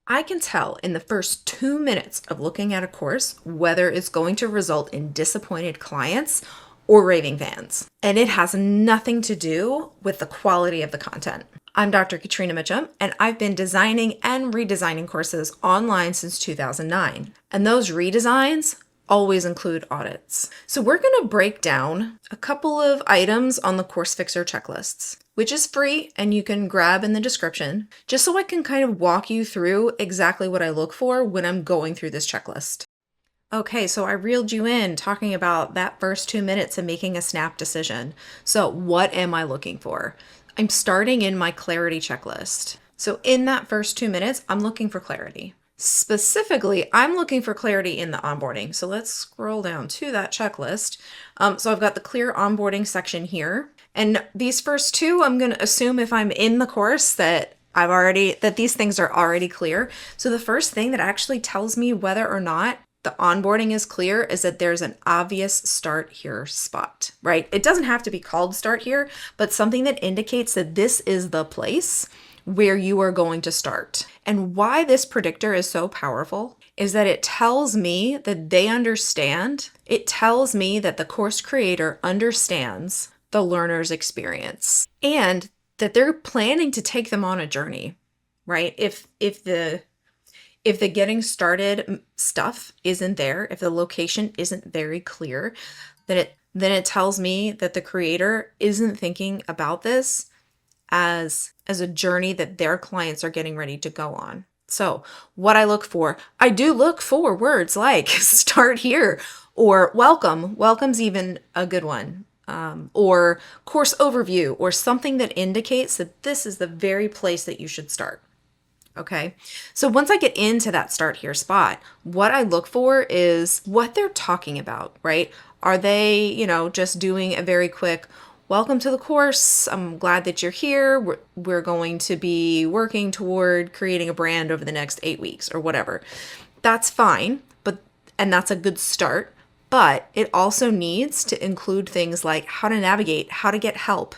I can tell in the first 2 minutes of looking at a course whether it's going to result in disappointed clients or raving fans. And it has nothing to do with the quality of the content. I'm Dr. Catrina Mitchum, and I've been designing and redesigning courses online since 2009. And those redesigns always include audits. So we're going to break down a couple of items on the Course Fixer checklists, which is free and you can grab in the description, just so I can kind of walk you through exactly what I look for when I'm going through this checklist. Okay, so I reeled you in talking about that first 2 minutes and making a snap decision. So what am I looking for? I'm starting in my clarity checklist. So in that first 2 minutes, I'm looking for clarity. Specifically, I'm looking for clarity in the onboarding. So let's scroll down to that checklist. So I've got the clear onboarding section here. And these first two, I'm going to assume if I'm in the course that these things are already clear. So the first thing that actually tells me whether or not the onboarding is clear is that there's an obvious start here spot, right? It doesn't have to be called start here, but something that indicates that this is the place where you are going to start. And why this predictor is so powerful is that it tells me that they understand. It tells me that the course creator understands the learner's experience and that they're planning to take them on a journey, right? If the getting started stuff isn't there, if the location isn't very clear, then it tells me that the creator isn't thinking about this as a journey that their clients are getting ready to go on. So what I do look for words like start here or welcome. Welcome's even a good one. Or course overview or something that indicates that this is the very place that you should start. Okay. So once I get into that start here spot, what I look for is what they're talking about, right? Are they, just doing a very quick welcome to the course. I'm glad that you're here. We're going to be working toward creating a brand over the next 8 weeks or whatever. That's fine, and that's a good start, but it also needs to include things like how to navigate, how to get help,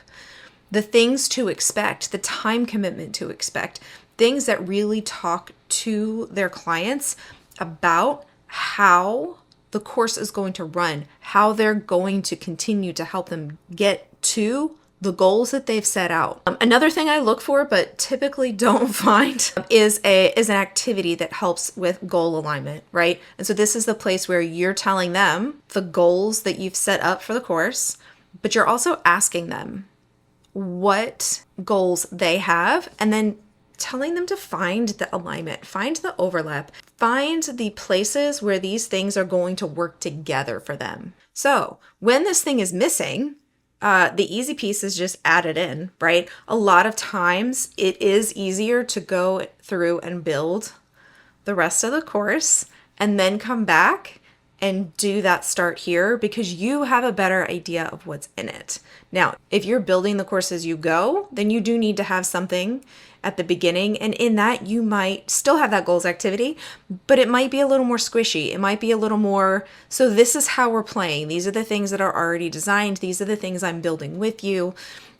the things to expect, the time commitment to expect, things that really talk to their clients about how the course is going to run, how they're going to continue to help them get to the goals that they've set out. Another thing I look for, but typically don't find, is an activity that helps with goal alignment, right? And so this is the place where you're telling them the goals that you've set up for the course, but you're also asking them what goals they have, and then telling them to find the alignment, find the overlap, find the places where these things are going to work together for them. So when this thing is missing, the easy piece is just add it in, right? A lot of times it is easier to go through and build the rest of the course and then come back and do that start here because you have a better idea of what's in it. Now, if you're building the course as you go, then you do need to have something at the beginning. And in that, you might still have that goals activity, but it might be a little more squishy. It might be a little more, so this is how we're playing. These are the things that are already designed. These are the things I'm building with you,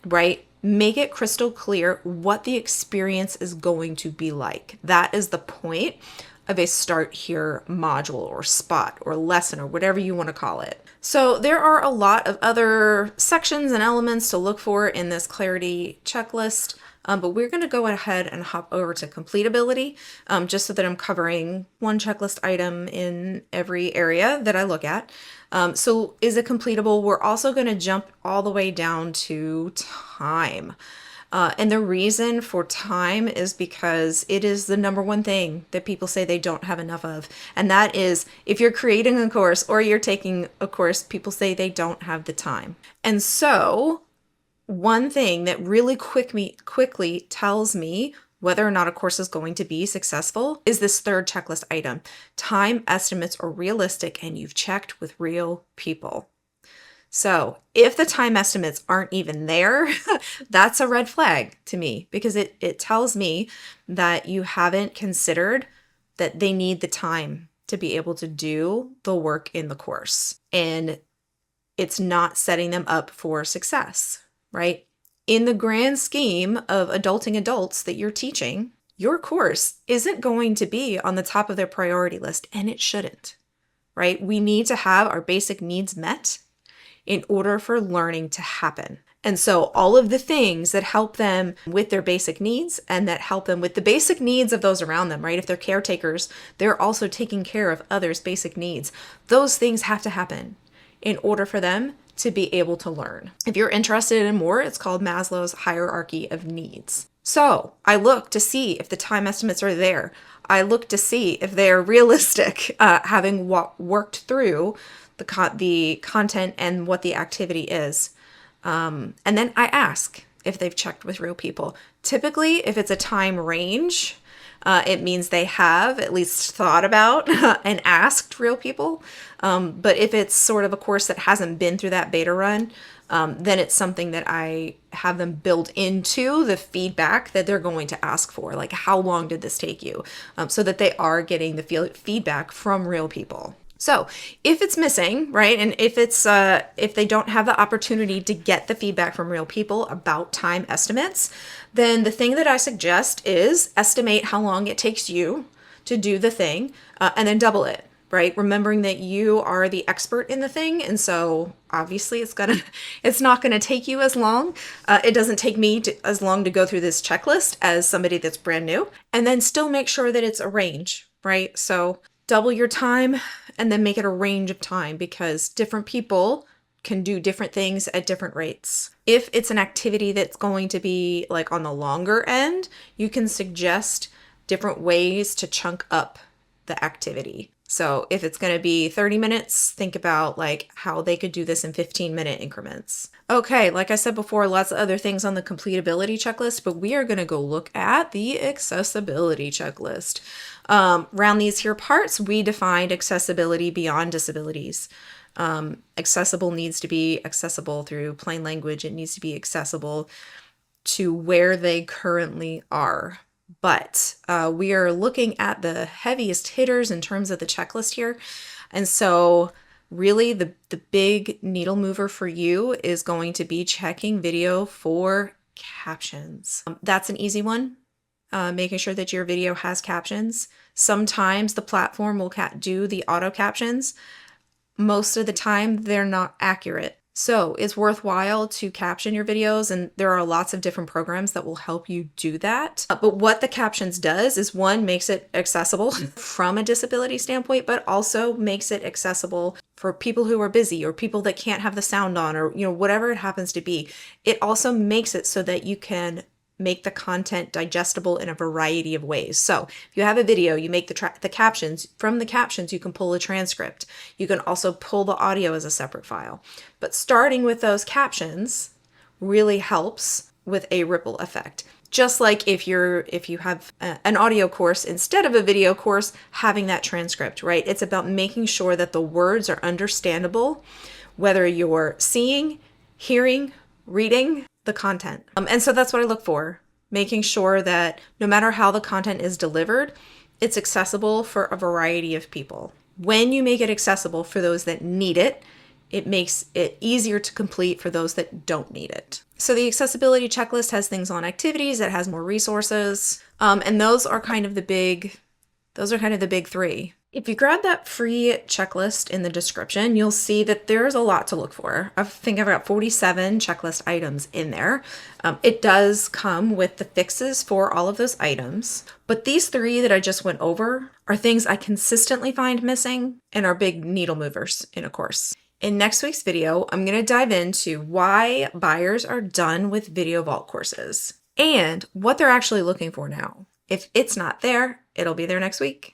right? Make it crystal clear what the experience is going to be like. That is the point of a start here module or spot or lesson or whatever you want to call it. So there are a lot of other sections and elements to look for in this clarity checklist, but we're going to go ahead and hop over to Completability, just so that I'm covering one checklist item in every area that I look at. So is it completable? We're also going to jump all the way down to time. And the reason for time is because it is the number one thing that people say they don't have enough of. And that is if you're creating a course or you're taking a course, people say they don't have the time. And so one thing that really quickly tells me whether or not a course is going to be successful is this third checklist item. Time estimates are realistic and you've checked with real people. So if the time estimates aren't even there, that's a red flag to me because it tells me that you haven't considered that they need the time to be able to do the work in the course. And it's not setting them up for success, right? In the grand scheme of adulting adults that you're teaching, your course isn't going to be on the top of their priority list, and it shouldn't, right? We need to have our basic needs met in order for learning to happen. And so all of the things that help them with their basic needs and that help them with the basic needs of those around them, right? If they're caretakers, they're also taking care of others' basic needs. Those things have to happen in order for them to be able to learn. If you're interested in more, it's called Maslow's hierarchy of needs. So I look to see if the time estimates are there. I look to see if they're realistic, having worked through the content and what the activity is. And then I ask if they've checked with real people. Typically, if it's a time range, it means they have at least thought about and asked real people. But if it's sort of a course that hasn't been through that beta run, then it's something that I have them build into the feedback that they're going to ask for. Like, how long did this take you? So that they are getting the feedback from real people. So if it's missing, right, and if they don't have the opportunity to get the feedback from real people about time estimates, then the thing that I suggest is estimate how long it takes you to do the thing, and then double it, right? Remembering that you are the expert in the thing, and so obviously it's not gonna take you as long. It doesn't take me as long to go through this checklist as somebody that's brand new, and then still make sure that it's a range, right? So double your time and then make it a range of time, because different people can do different things at different rates. If it's an activity that's going to be like on the longer end, you can suggest different ways to chunk up the activity. So if it's going to be 30 minutes, think about like how they could do this in 15-minute increments. Okay, like I said before, lots of other things on the completability checklist, but we are going to go look at the accessibility checklist. Around these here parts, we defined accessibility beyond disabilities. Accessible needs to be accessible through plain language. It needs to be accessible to where they currently are. But we are looking at the heaviest hitters in terms of the checklist here. And so really the big needle mover for you is going to be checking video for captions. That's an easy one. Making sure that your video has captions. Sometimes the platform will do the auto captions. Most of the time, they're not accurate. So it's worthwhile to caption your videos, and there are lots of different programs that will help you do that. But what the captions does is, one, makes it accessible from a disability standpoint, but also makes it accessible for people who are busy or people that can't have the sound on, or whatever it happens to be. It also makes it so that you can make the content digestible in a variety of ways. So if you have a video, you make the captions. From the captions, you can pull a transcript. You can also pull the audio as a separate file. But starting with those captions really helps with a ripple effect. Just like if you have an audio course instead of a video course, having that transcript, right? It's about making sure that the words are understandable, whether you're seeing, hearing, reading the content. And so that's what I look for, making sure that no matter how the content is delivered, it's accessible for a variety of people. When you make it accessible for those that need it, it makes it easier to complete for those that don't need it. So the accessibility checklist has things on activities, it has more resources, and those are kind of the big three. If you grab that free checklist in the description, you'll see that there's a lot to look for. I think I've got 47 checklist items in there. It does come with the fixes for all of those items, but these three that I just went over are things I consistently find missing and are big needle movers in a course. In next week's video, I'm going to dive into why buyers are done with Video Vault courses and what they're actually looking for now. If it's not there, it'll be there next week.